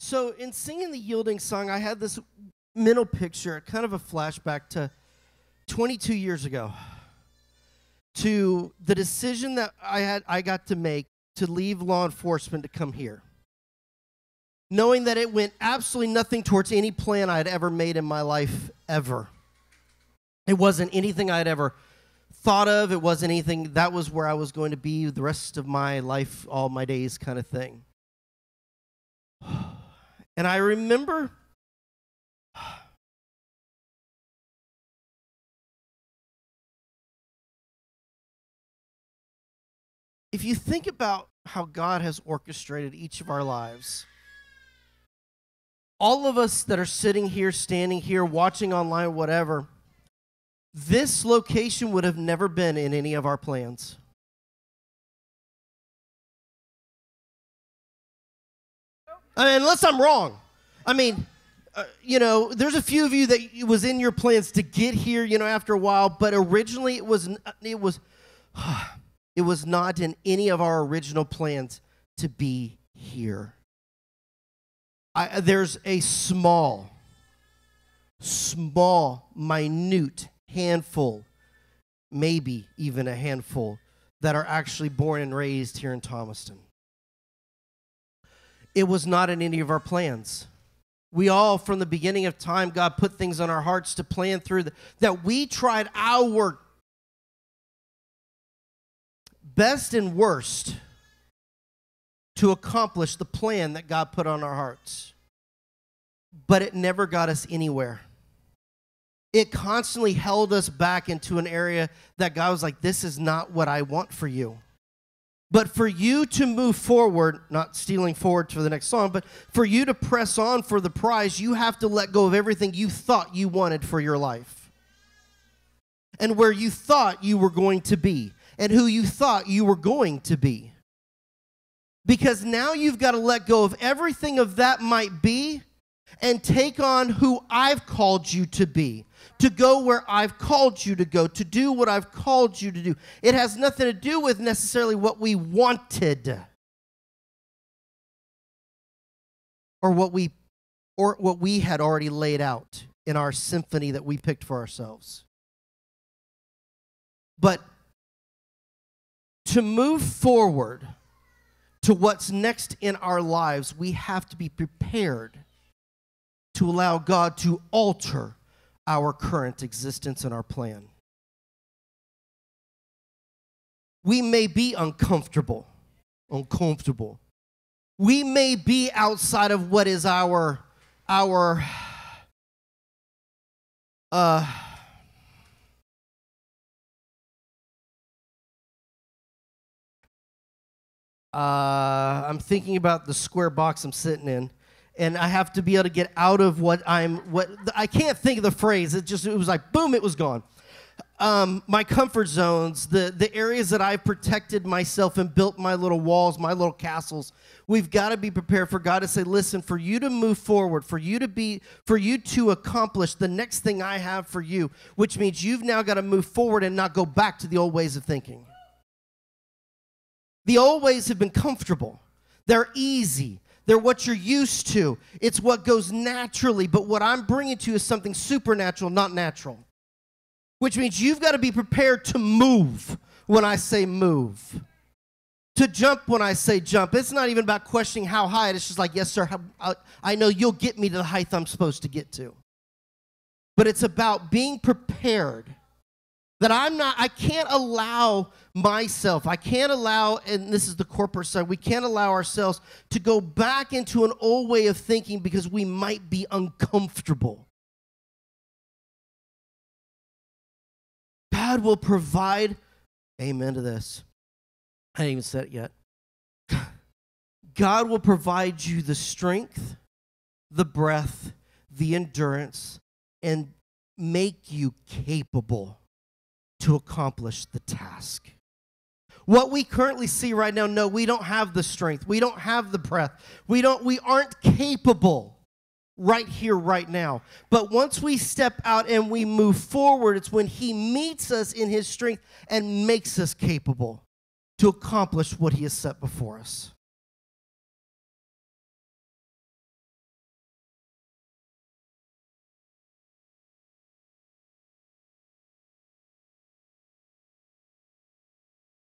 So in singing the yielding song, I had this mental picture, kind of a flashback to 22 years ago, to the decision that I got to make to leave law enforcement to come here, knowing that it went absolutely nothing towards any plan I had ever made in my life ever. It wasn't anything I had ever thought of. It wasn't anything that was where I was going to be the rest of my life, all my days kind of thing. And I remember if you think about how God has orchestrated each of our lives, all of us that are sitting here, standing here, watching online, whatever, this location would have never been in any of our plans. Unless I'm wrong. I mean, there's a few of you that it was in your plans to get here, after a while, but originally it was not in any of our original plans to be here. There's a small, minute handful, maybe even a handful, that are actually born and raised here in Thomaston. It was not in any of our plans. We all, from the beginning of time, God put things on our hearts to plan through that we tried our best and worst to accomplish the plan that God put on our hearts. But it never got us anywhere. It constantly held us back into an area that God was like, this is not what I want for you. But for you to move forward, not stealing forward to the next song, but for you to press on for the prize, you have to let go of everything you thought you wanted for your life. And where you thought you were going to be. And who you thought you were going to be. Because now you've got to let go of everything of that might be and take on who I've called you to be. To go where I've called you to go, to do what I've called you to do. It has nothing to do with necessarily what we wanted or what we had already laid out in our symphony that we picked for ourselves. But to move forward to what's next in our lives, we have to be prepared to allow God to alter our current existence and our plan. We may be uncomfortable. We may be outside of what is our I'm thinking about the square box I'm sitting in. And I have to be able to get out of I can't think of the phrase. It was like, boom, it was gone. My comfort zones, the areas that I've protected myself and built my little walls, my little castles. We've got to be prepared for God to say, listen, for you to move forward, for you to accomplish the next thing I have for you, which means you've now got to move forward and not go back to the old ways of thinking. The old ways have been comfortable. They're easy. They're what you're used to. It's what goes naturally. But what I'm bringing to you is something supernatural, not natural. Which means you've got to be prepared to move when I say move. To jump when I say jump. It's not even about questioning how high. It's just like, yes, sir, I know you'll get me to the height I'm supposed to get to. But it's about being prepared. That I can't allow myself, and this is the corporate side, we can't allow ourselves to go back into an old way of thinking because we might be uncomfortable. God will provide, amen to this. I ain't even said it yet. God will provide you the strength, the breath, the endurance, and make you capable to accomplish the task. What we currently see right now, no, we don't have the strength. We don't have the breath. We aren't capable right here, right now. But once we step out and we move forward, it's when He meets us in His strength and makes us capable to accomplish what He has set before us.